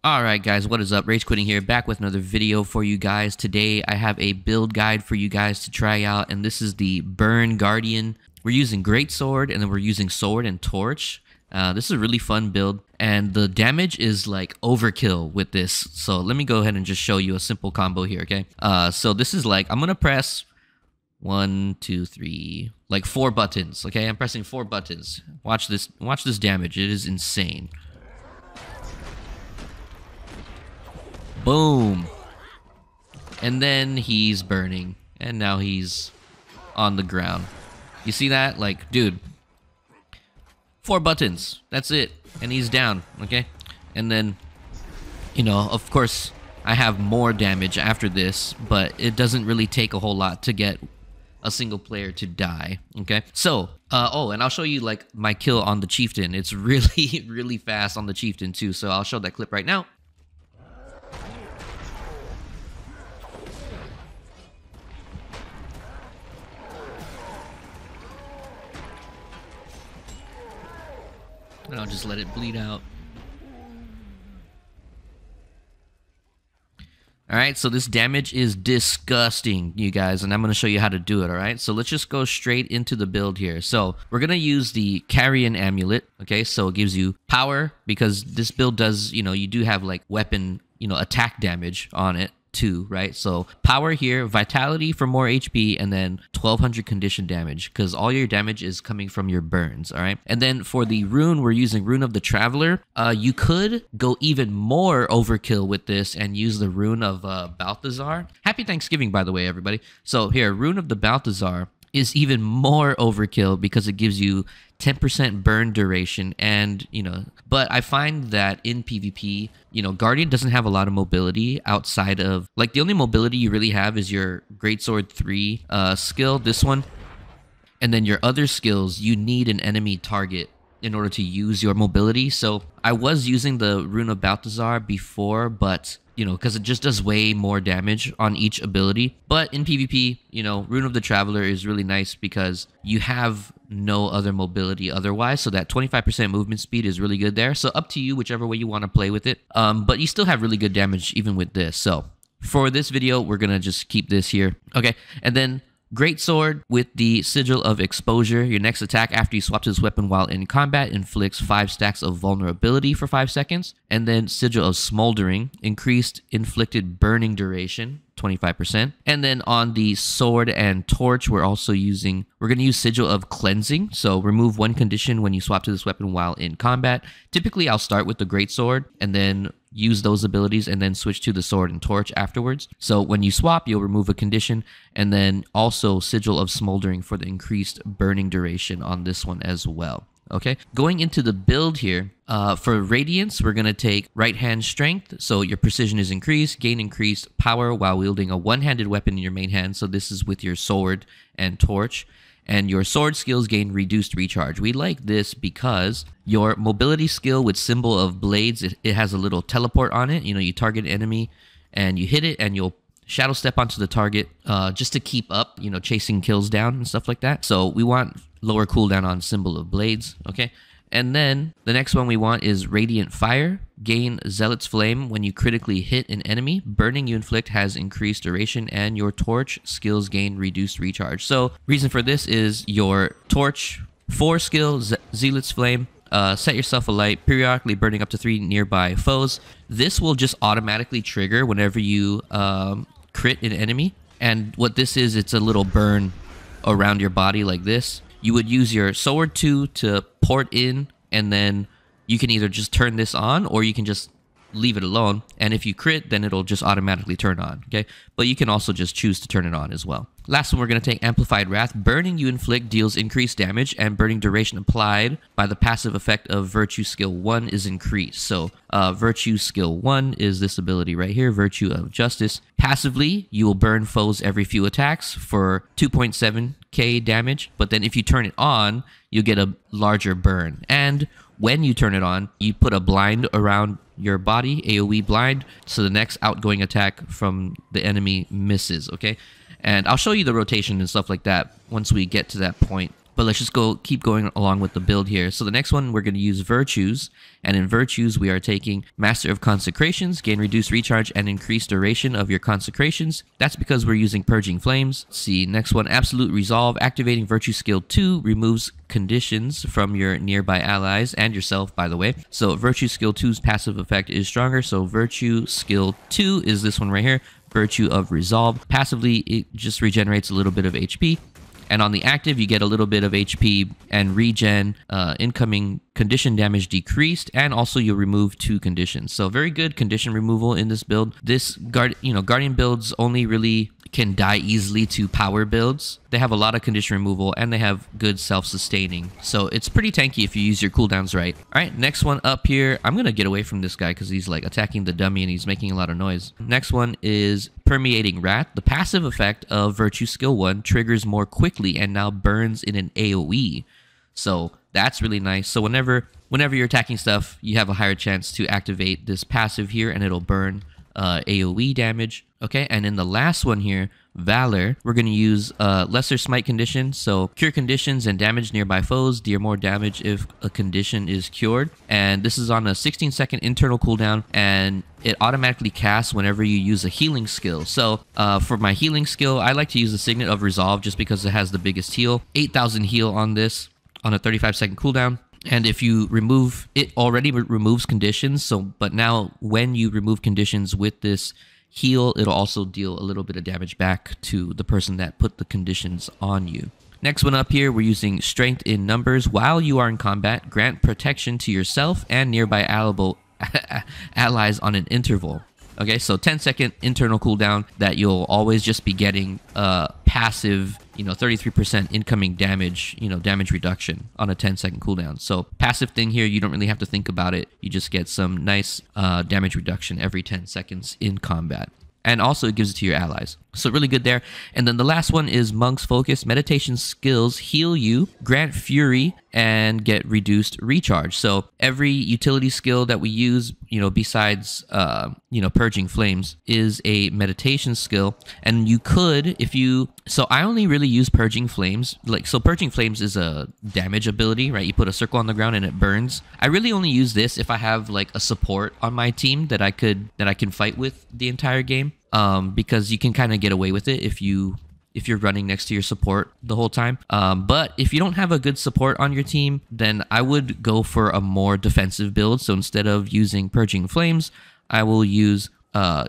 Alright guys, what is up? Rage Quitting here, back with another video for you guys. Today I have a build guide for you guys to try out, and this is the Burn Guardian. We're using Greatsword, and then we're using Sword and Torch. This is a really fun build, and the damage is like overkill with this. So let me go ahead and just show you a simple combo here, okay? So this is like, I'm gonna press 1, 2, 3, like 4 buttons, okay? I'm pressing 4 buttons. Watch this damage, it is insane. Boom. And then he's burning. And now he's on the ground. You see that? Like, dude. 4 buttons. That's it. And he's down. Okay? And then, you know, of course, I have more damage after this. But it doesn't really take a whole lot to get a single player to die. Okay? So, oh, and I'll show you, like, my kill on the Chieftain. It's really, really fast on the Chieftain, too. So I'll show that clip right now. And I'll just let it bleed out. Alright, so this damage is disgusting, you guys, and I'm going to show you how to do it, alright? So let's just go straight into the build here. So we're going to use the Carrion Amulet, okay? So it gives you power, because this build does, you know, you do have like weapon, you know, attack damage on it too, right? So power here, vitality for more HP, and then 1200 condition damage, because all your damage is coming from your burns, all right? And then for the rune, we're using Rune of the Traveler. You could go even more overkill with this and use the Rune of Balthazar. Happy Thanksgiving, by the way, everybody. So here, Rune of the Balthazar is even more overkill because it gives you 10% burn duration, and you know, but I find that in PvP, you know, Guardian doesn't have a lot of mobility outside of, like, the only mobility you really have is your Greatsword 3 skill, this one, and then your other skills, you need an enemy target in order to use your mobility. So I was using the Rune of Balthazar before, but you know, because it just does way more damage on each ability. But in PvP, you know, Rune of the Traveler is really nice because you have no other mobility otherwise. So that 25% movement speed is really good there. So up to you, whichever way you want to play with it. But you still have really good damage even with this. So for this video, we're going to just keep this here. Okay, and then Greatsword with the Sigil of Exposure. Your next attack after you swap to this weapon while in combat inflicts 5 stacks of vulnerability for 5 seconds. And then Sigil of Smoldering, increased inflicted burning duration, 25%. And then on the Sword and Torch, we're going to use Sigil of Cleansing. So remove 1 condition when you swap to this weapon while in combat. Typically, I'll start with the Greatsword and then use those abilities and then switch to the Sword and Torch afterwards. So when you swap, you'll remove a condition, and then also Sigil of Smoldering for the increased burning duration on this one as well. Okay, going into the build here, for Radiance, we're going to take right hand strength, so your precision is increased, gain increased power while wielding a one-handed weapon in your main hand, so this is with your Sword and Torch. And your sword skills gain reduced recharge. We like this because your mobility skill with Symbol of Blades, it has a little teleport on it. You know, you target an enemy and you hit it and you'll shadow step onto the target just to keep up, you know, chasing kills down and stuff like that. So we want lower cooldown on Symbol of Blades, okay? And then the next one we want is Radiant Fire. Gain Zealot's Flame when you critically hit an enemy. Burning you inflict has increased duration, and your Torch skills gain reduced recharge. So reason for this is your Torch 4 skill, Zealot's Flame, set yourself alight, periodically burning up to 3 nearby foes. This will just automatically trigger whenever you crit an enemy. And what this is, it's a little burn around your body like this. You would use your Sword 2 to port in, and then you can either just turn this on or you can just leave it alone. And if you crit, then it'll just automatically turn on, okay? But you can also just choose to turn it on as well. Last one, we're going to take Amplified Wrath. Burning you inflict deals increased damage, and burning duration applied by the passive effect of Virtue Skill 1 is increased. So Virtue Skill 1 is this ability right here, Virtue of Justice. Passively, you will burn foes every few attacks for 2.7k damage, but then if you turn it on, you'll get a larger burn. And when you turn it on, you put a blind around your body, AoE blind, so the next outgoing attack from the enemy misses, okay? And I'll show you the rotation and stuff like that once we get to that point. But let's just keep going along with the build here. So the next one, we're going to use Virtues. And in Virtues, we are taking Master of Consecrations, gain reduced recharge and increased duration of your consecrations. That's because we're using Purging Flames. Let's see, next one, Absolute Resolve. Activating Virtue Skill 2 removes conditions from your nearby allies and yourself, by the way. So Virtue Skill 2's passive effect is stronger. So Virtue Skill 2 is this one right here, Virtue of Resolve. Passively, it just regenerates a little bit of HP. And on the active, you get a little bit of HP and regen, incoming condition damage decreased, and also you'll remove 2 conditions. So very good condition removal in this build. This Guardian builds only really can die easily to power builds. They have a lot of condition removal and they have good self-sustaining. So it's pretty tanky if you use your cooldowns right. All right, next one up here. I'm going to get away from this guy because he's like attacking the dummy and he's making a lot of noise. Next one is Permeating Wrath. The passive effect of Virtue Skill 1 triggers more quickly and now burns in an AoE. So that's really nice. So whenever you're attacking stuff, you have a higher chance to activate this passive here and it'll burn AoE damage. Okay, and in the last one here, Valor, we're going to use Lesser Smite Condition. So cure conditions and damage nearby foes, deal more damage if a condition is cured. And this is on a 16-second internal cooldown, and it automatically casts whenever you use a healing skill. So for my healing skill, I like to use the Signet of Resolve just because it has the biggest heal. 8,000 heal on this on a 35-second cooldown. And if you remove, it already removes conditions. So, but now when you remove conditions with this heal, it'll also deal a little bit of damage back to the person that put the conditions on you. Next one up here, we're using Strength in Numbers. While you are in combat, grant protection to yourself and nearby allies on an interval. Okay, so 10-second internal cooldown that you'll always just be getting passive, 33% incoming damage, damage reduction on a 10-second cooldown. So passive thing here, you don't really have to think about it. You just get some nice damage reduction every 10 seconds in combat. And also it gives it to your allies. So really good there. And then the last one is Monk's Focus. Meditation skills heal you, grant fury, and get reduced recharge. So every utility skill that we use, besides, Purging Flames is a meditation skill. And you could, so I only really use Purging Flames. So Purging Flames is a damage ability, right? You put a circle on the ground and it burns. I really only use this if I have like a support on my team that I can fight with the entire game. Because you can kind of get away with it if you're running next to your support the whole time. But if you don't have a good support on your team, then I would go for a more defensive build. So instead of using Purging Flames, I will use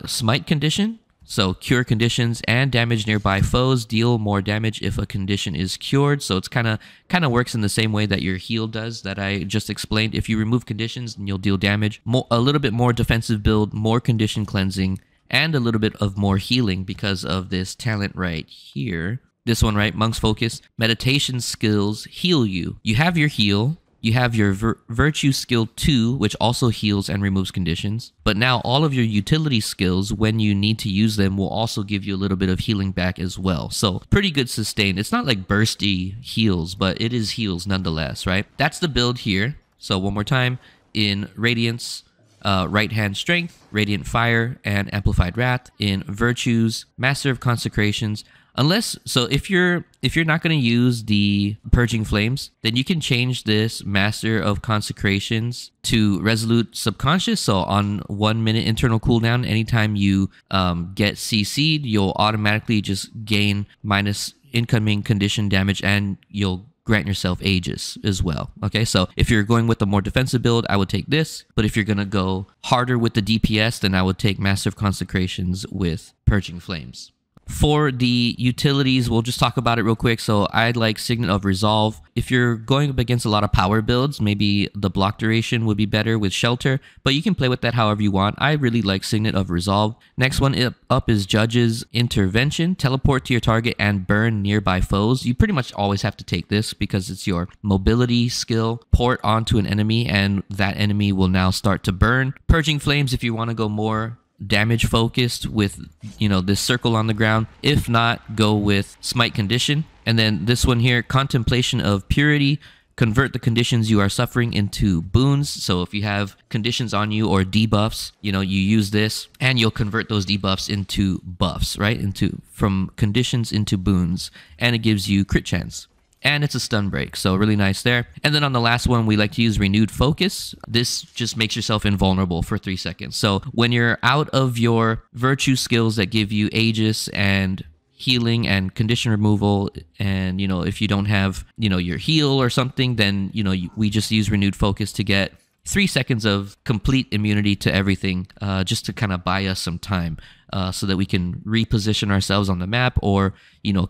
Smite Condition. So cure conditions and damage nearby foes, deal more damage if a condition is cured. So it's kind of works in the same way that your heal does that I just explained. If you remove conditions, then you'll deal damage. A little bit more defensive build, more condition cleansing, and a little bit of more healing because of this talent right here. This one, right? Monk's Focus. Meditation skills heal you. You have your heal. You have your Virtue Skill 2, which also heals and removes conditions. But now all of your utility skills, when you need to use them, will also give you a little bit of healing back as well. So pretty good sustain. It's not like bursty heals, but it is heals nonetheless, right? That's the build here. So one more time. In Radiance, Right Hand Strength, Radiant Fire, and Amplified Wrath. In Virtues, Master of Consecrations. If you're not going to use the Purging Flames, then you can change this Master of Consecrations to Resolute Subconscious. So on 1 minute internal cooldown, anytime you get CC'd, you'll automatically just gain minus incoming condition damage, and you'll grant yourself Aegis as well. Okay, so if you're going with a more defensive build, I would take this. But if you're going to go harder with the DPS, then I would take Master of Consecrations with Purging Flames. For the utilities, we'll just talk about it real quick. So I'd like Signet of Resolve. If you're going up against a lot of power builds, maybe the block duration would be better with Shelter, but you can play with that however you want. I really like Signet of Resolve. Next one up is Judge's Intervention. Teleport to your target and burn nearby foes. You pretty much always have to take this because it's your mobility skill. Port onto an enemy and that enemy will now start to burn. Purging Flames if you want to go more damage focused with this circle on the ground. If not, go with Smite Condition. And then this one here, Contemplation of Purity. Convert the conditions you are suffering into boons. So if you have conditions on you or debuffs, you use this and you'll convert those debuffs into buffs, right? From conditions into boons, and it gives you crit chance. and it's a stun break, so really nice there. And then on the last one, we like to use renewed focus. This just makes yourself invulnerable for 3 seconds. So when you're out of your virtue skills that give you Aegis and healing and condition removal, and if you don't have your heal or something, then we just use renewed focus to get 3 seconds of complete immunity to everything, just to kind of buy us some time, so that we can reposition ourselves on the map, or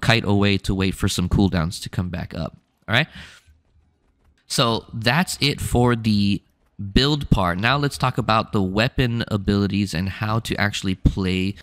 kite away to wait for some cooldowns to come back up. All right, so that's it for the build part. Now let's talk about the weapon abilities and how to actually play.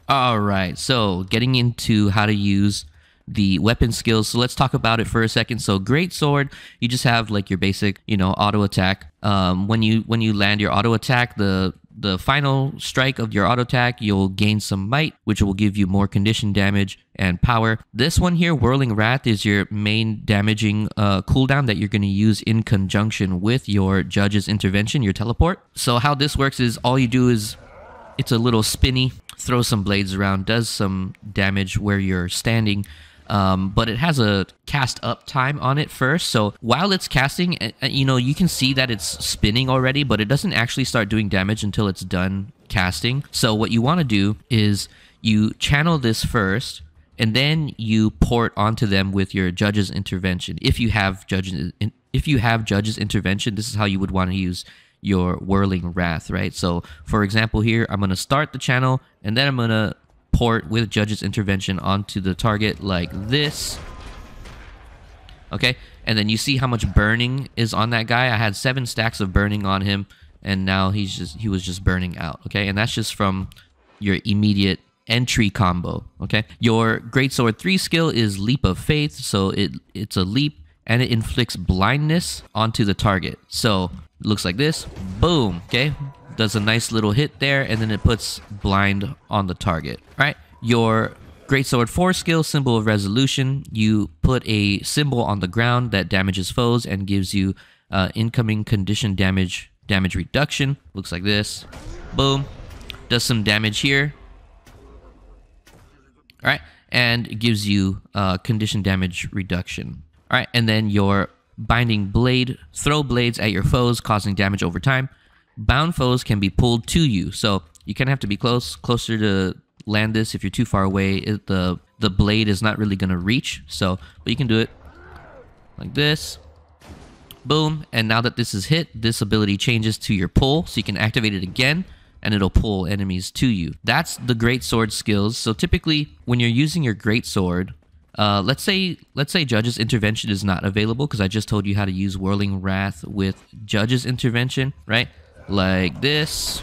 All right, so getting into how to use the weapon skills. So let's talk about it for a second. So Greatsword, you just have like your basic, auto attack. When you land your auto attack, the final strike of your auto attack, you'll gain some might, which will give you more condition damage and power. This one here, Whirling Wrath, is your main damaging cooldown that you're going to use in conjunction with your Judge's Intervention, your teleport. So how this works is all you do is, it's a little spinny, throw some blades around, does some damage where you're standing. But it has a cast up time on it first. So while it's casting, you can see that it's spinning already, but it doesn't actually start doing damage until it's done casting. So what you want to do is you channel this first, and then you port onto them with your Judge's Intervention. If you have Judge's Intervention, this is how you would want to use your Whirling Wrath, right? So for example here, I'm going to start the channel, and then I'm going to port with Judge's Intervention onto the target like this. Okay, and then you see how much burning is on that guy. I had 7 stacks of burning on him, and now he was just burning out. Okay, and that's just from your immediate entry combo. Okay, your Greatsword 3 skill is Leap of Faith, so it's a leap and it inflicts blindness onto the target. So it looks like this. Boom. Okay, does a nice little hit there, and then it puts blind on the target. All right, your Greatsword 4 skill, Symbol of Resolution, you put a symbol on the ground that damages foes and gives you incoming condition damage reduction. Looks like this. Boom. Does some damage here. All right, and it gives you condition damage reduction. All right, and then your Binding Blade, throw blades at your foes, causing damage over time. Bound foes can be pulled to you, so you kind of have to be closer to land this. If you're too far away, the blade is not really going to reach. So, but you can do it like this. Boom, and now that this is hit, this ability changes to your pull, so you can activate it again, and it'll pull enemies to you. That's the Greatsword skills. So typically, when you're using your Greatsword, let's say Judge's Intervention is not available, because I just told you how to use Whirling Wrath with Judge's Intervention, right? Like this.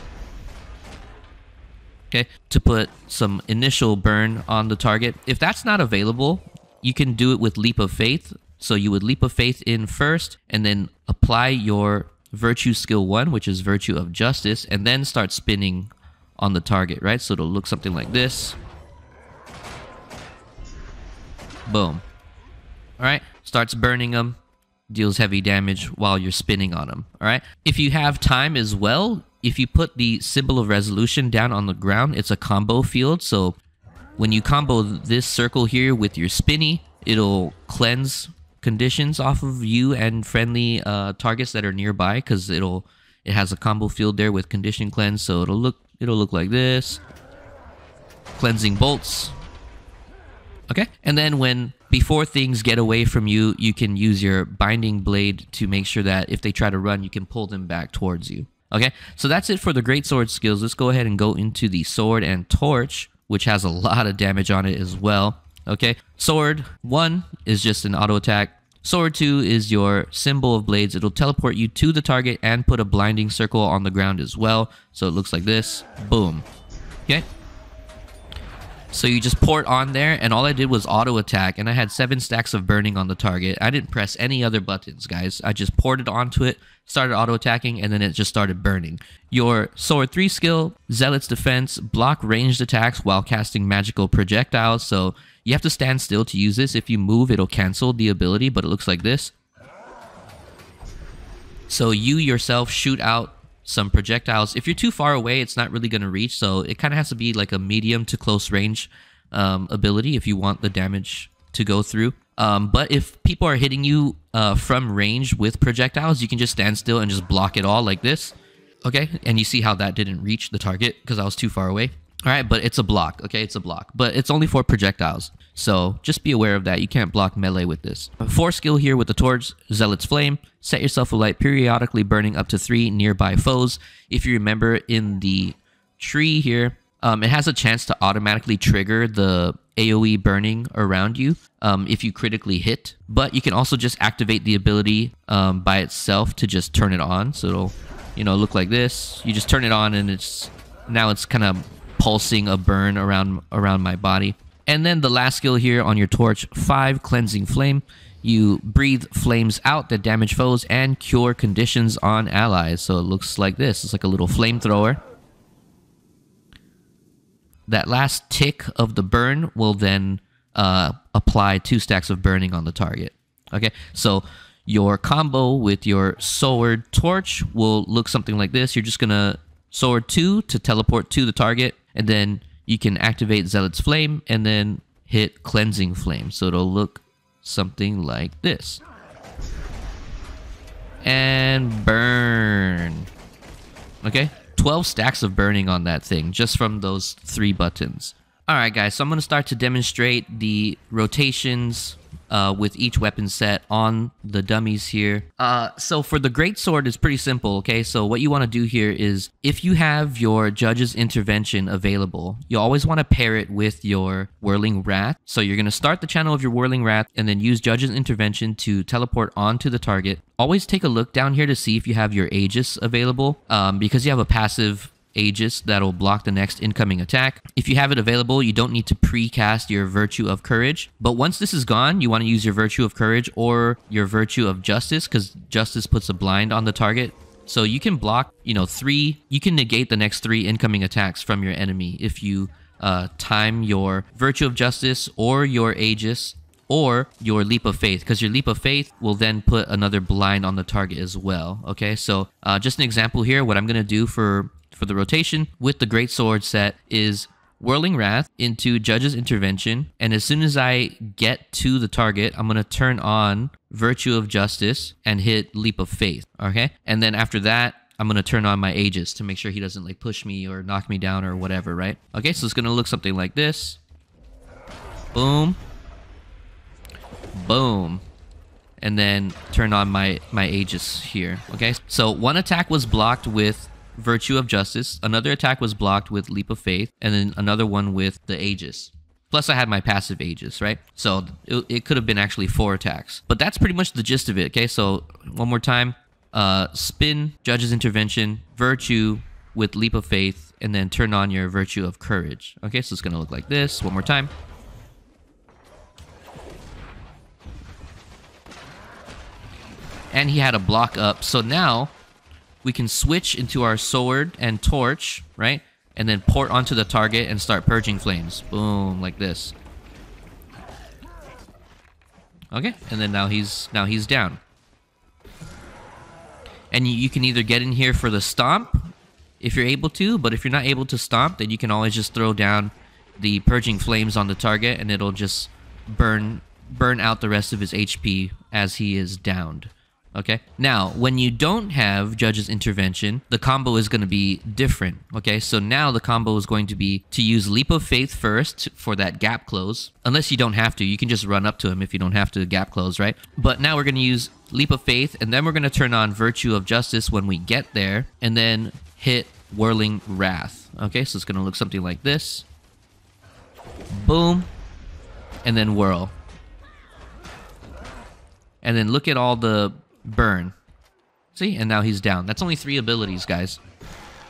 Okay, to put some initial burn on the target. If that's not available, you can do it with Leap of Faith. So you would Leap of Faith in first, and then apply your Virtue Skill 1, which is Virtue of Justice, and then start spinning on the target, right? So it'll look something like this. Boom. All right, starts burning them, deals heavy damage while you're spinning on them. All right, if you have time as well, if you put the Symbol of Resolution down on the ground, it's a combo field. So when you combo this circle here with your spinny, it'll cleanse conditions off of you and friendly targets that are nearby, because it has a combo field there with condition cleanse. So it'll look like this. Cleansing bolts. Okay, and then before things get away from you, you can use your Binding Blade to make sure that if they try to run, you can pull them back towards you. Okay, so that's it for the Greatsword skills. Let's go ahead and go into the Sword and Torch, which has a lot of damage on it as well. Okay, Sword 1 is just an auto attack. Sword 2 is your Symbol of Blades. It'll teleport you to the target and put a blinding circle on the ground as well. So it looks like this. Boom. Okay. So you just port on there, and all I did was auto attack, and I had 7 stacks of burning on the target. I didn't press any other buttons, guys. I just ported onto it, started auto attacking, and then it just started burning. Your Sword 3 skill, Zealot's Defense, block ranged attacks while casting magical projectiles. So you have to stand still to use this. If you move, it'll cancel the ability, but it looks like this. So you yourself shoot out some projectiles. If you're too far away, it's not really going to reach, so it kind of has to be like a medium to close range ability if you want the damage to go through. But if people are hitting you from range with projectiles, you can just stand still and just block it all like this. Okay, and you see how that didn't reach the target because I was too far away. All right, but it's a block. Okay, it's a block, but it's only for projectiles. So just be aware of that. You can't block melee with this. 4 skill here with the torch, Zealot's Flame. Set yourself alight, periodically burning up to 3 nearby foes. If you remember in the tree here, it has a chance to automatically trigger the AoE burning around you if you critically hit. But you can also just activate the ability by itself to just turn it on. So it'll, you know, look like this. You just turn it on and it's kind of pulsing a burn around my body. And then the last skill here on your torch, 5 Cleansing Flame. You breathe flames out that damage foes and cure conditions on allies. So it looks like this. It's like a little flamethrower. That last tick of the burn will then apply 2 stacks of burning on the target. Okay, so your combo with your sword torch will look something like this. You're just gonna sword 2 to teleport to the target, and then you can activate Zealot's Flame and then hit Cleansing Flame. So it'll look something like this. And burn. Okay, 12 stacks of burning on that thing just from those 3 buttons. Alright guys, so I'm going to start to demonstrate the rotations with each weapon set on the dummies here. So for the Greatsword, it's pretty simple, okay? So what you want to do here is, if you have your Judge's Intervention available, you always want to pair it with your Whirling Wrath. So you're going to start the channel of your Whirling Wrath and then use Judge's Intervention to teleport onto the target. Always take a look down here to see if you have your Aegis available, because you have a passive Aegis that'll block the next incoming attack. If you have it available, you don't need to pre-cast your Virtue of Courage. But once this is gone, you want to use your Virtue of Courage or your Virtue of Justice, because Justice puts a blind on the target. So you can block, you know, 3, you can negate the next 3 incoming attacks from your enemy if you time your Virtue of Justice or your Aegis or your Leap of Faith, because your Leap of Faith will then put another blind on the target as well. Okay, so just an example here, what I'm going to do for the rotation with the Greatsword set is Whirling Wrath into Judge's Intervention, and as soon as I get to the target, I'm going to turn on Virtue of Justice and hit Leap of Faith, okay? And then after that, I'm going to turn on my Aegis to make sure he doesn't like push me or knock me down or whatever, right? Okay, so it's going to look something like this. Boom. Boom. And then turn on my Aegis here, okay? So one attack was blocked with Virtue of Justice, another attack was blocked with Leap of Faith, and then another one with the Aegis. Plus I had my passive Aegis, right? So it could have been actually 4 attacks. But that's pretty much the gist of it, okay? So one more time, spin Judge's Intervention, Virtue with Leap of Faith, and then turn on your Virtue of Courage. Okay, so it's gonna look like this. One more time. And he had a block up, so now we can switch into our sword and torch, right? And then port onto the target and start purging flames. Boom, like this. Okay, and then now he's down. And you can either get in here for the stomp if you're able to, but if you're not able to stomp, then you can always just throw down the purging flames on the target and it'll just burn out the rest of his HP as he is downed. Okay, now when you don't have Judge's Intervention, the combo is going to be different. Okay, so now the combo is going to be to use Leap of Faith first for that gap close. Unless you don't have to, you can just run up to him if you don't have to gap close, right? But now we're going to use Leap of Faith, and then we're going to turn on Virtue of Justice when we get there, and then hit Whirling Wrath. Okay, so it's going to look something like this. Boom, and then whirl. And then look at all the burn. See? And now he's down. That's only 3 abilities, guys.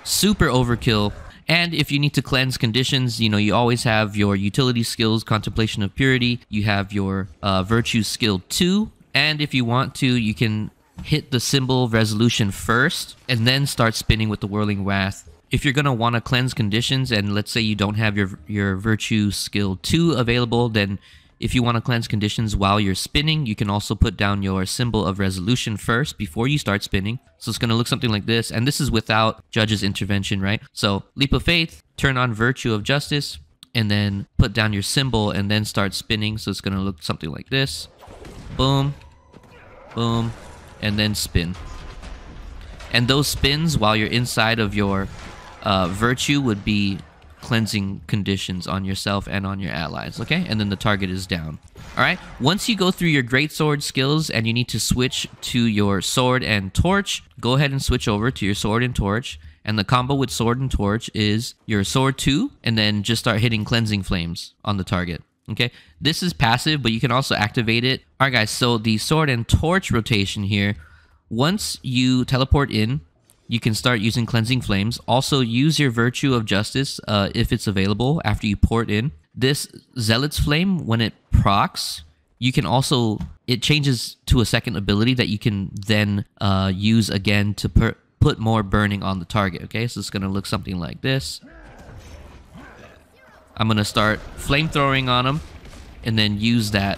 Super overkill. And if you need to cleanse conditions, you know, you always have your utility skills, Contemplation of Purity. You have your Virtue skill 2. And if you want to, you can hit the symbol of resolution first and then start spinning with the Whirling Wrath. If you're going to want to cleanse conditions, and let's say you don't have your Virtue skill 2 available, then if you want to cleanse conditions while you're spinning, you can also put down your symbol of resolution first before you start spinning. So it's going to look something like this. And this is without Judge's Intervention, right? So Leap of Faith, turn on Virtue of Justice, and then put down your symbol and then start spinning. So it's going to look something like this. Boom, boom, and then spin. And those spins while you're inside of your virtue would be cleansing conditions on yourself and on your allies, okay? And then the target is down. All right, once you go through your Greatsword skills and you need to switch to your sword and torch, go ahead and switch over to your sword and torch. And the combo with sword and torch is your sword 2, and then just start hitting cleansing flames on the target, okay? This is passive, but you can also activate it. All right, guys, so the sword and torch rotation here, once you teleport in, you can start using cleansing flames. Also, use your virtue of justice if it's available after you port in. This zealot's flame, when it procs, you can also, it changes to a second ability that you can then use again to put more burning on the target. Okay, so it's gonna look something like this. I'm gonna start flamethrowing on them, and then use that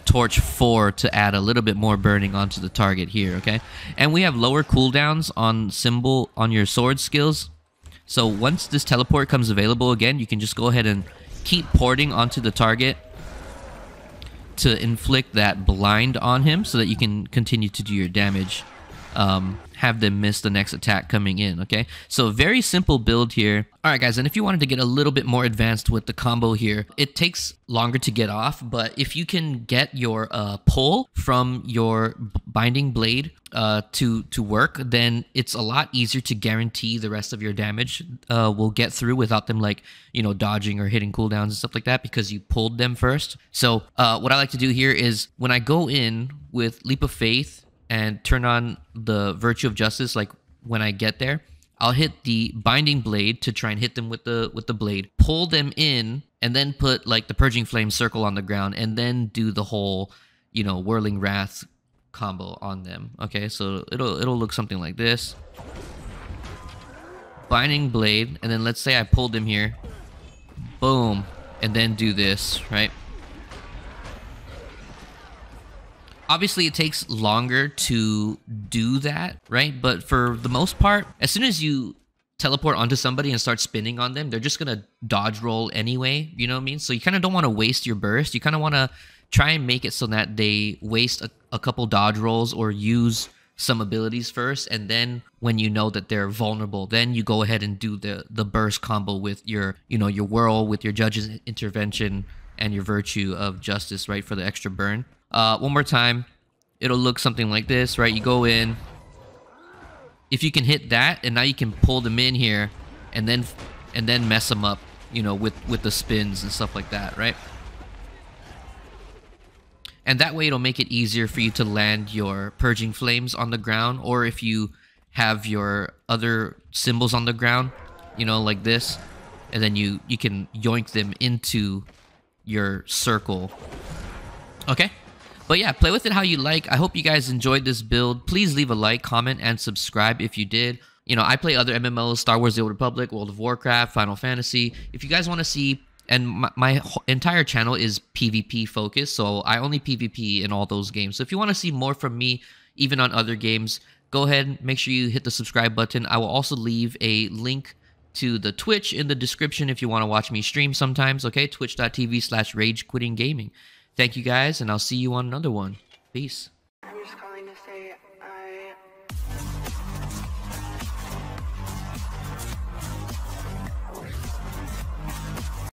torch 4 to add a little bit more burning onto the target here, okay? And we have lower cooldowns on symbol on your sword skills. So once this teleport comes available again, you can just go ahead and keep porting onto the target to inflict that blind on him so that you can continue to do your damage. Have them miss the next attack coming in, okay? So very simple build here. All right, guys, and if you wanted to get a little bit more advanced with the combo here, it takes longer to get off, but if you can get your pull from your binding blade to work, then it's a lot easier to guarantee the rest of your damage will get through without them, like, you know, dodging or hitting cooldowns and stuff like that, because you pulled them first. So what I like to do here is when I go in with Leap of Faith and turn on the Virtue of Justice, like when I get there, I'll hit the Binding Blade to try and hit them with the blade, pull them in, and then put like the Purging Flame circle on the ground, and then do the whole, you know, Whirling Wrath combo on them. Okay, so it'll look something like this. Binding Blade, and then let's say I pulled him here, boom, and then do this, right? Obviously, it takes longer to do that, right? But for the most part, as soon as you teleport onto somebody and start spinning on them, they're just going to dodge roll anyway, you know what I mean? So you kind of don't want to waste your burst. You kind of want to try and make it so that they waste a couple dodge rolls or use some abilities first. And then when you know that they're vulnerable, then you go ahead and do the burst combo with your, you know, your whirl, with your judge's intervention and your Virtue of Justice, right, for the extra burn. One more time, it'll look something like this, right? You go in, if you can hit that, and now you can pull them in here, and then mess them up, you know, with the spins and stuff like that, right? And that way it'll make it easier for you to land your Purging Flames on the ground, or if you have your other symbols on the ground, you know, like this, and then you can yoink them into your circle. Okay? But yeah, play with it how you like. I hope you guys enjoyed this build. Please leave a like, comment, and subscribe if you did. You know, I play other MMOs, Star Wars The Old Republic, World of Warcraft, Final Fantasy. If you guys want to see, and my entire channel is PvP focused, so I only PvP in all those games. So if you want to see more from me, even on other games, go ahead, make sure you hit the subscribe button. I will also leave a link to the Twitch in the description if you want to watch me stream sometimes, okay? Twitch.tv/RageQuittingGaming. Thank you guys, and I'll see you on another one. Peace.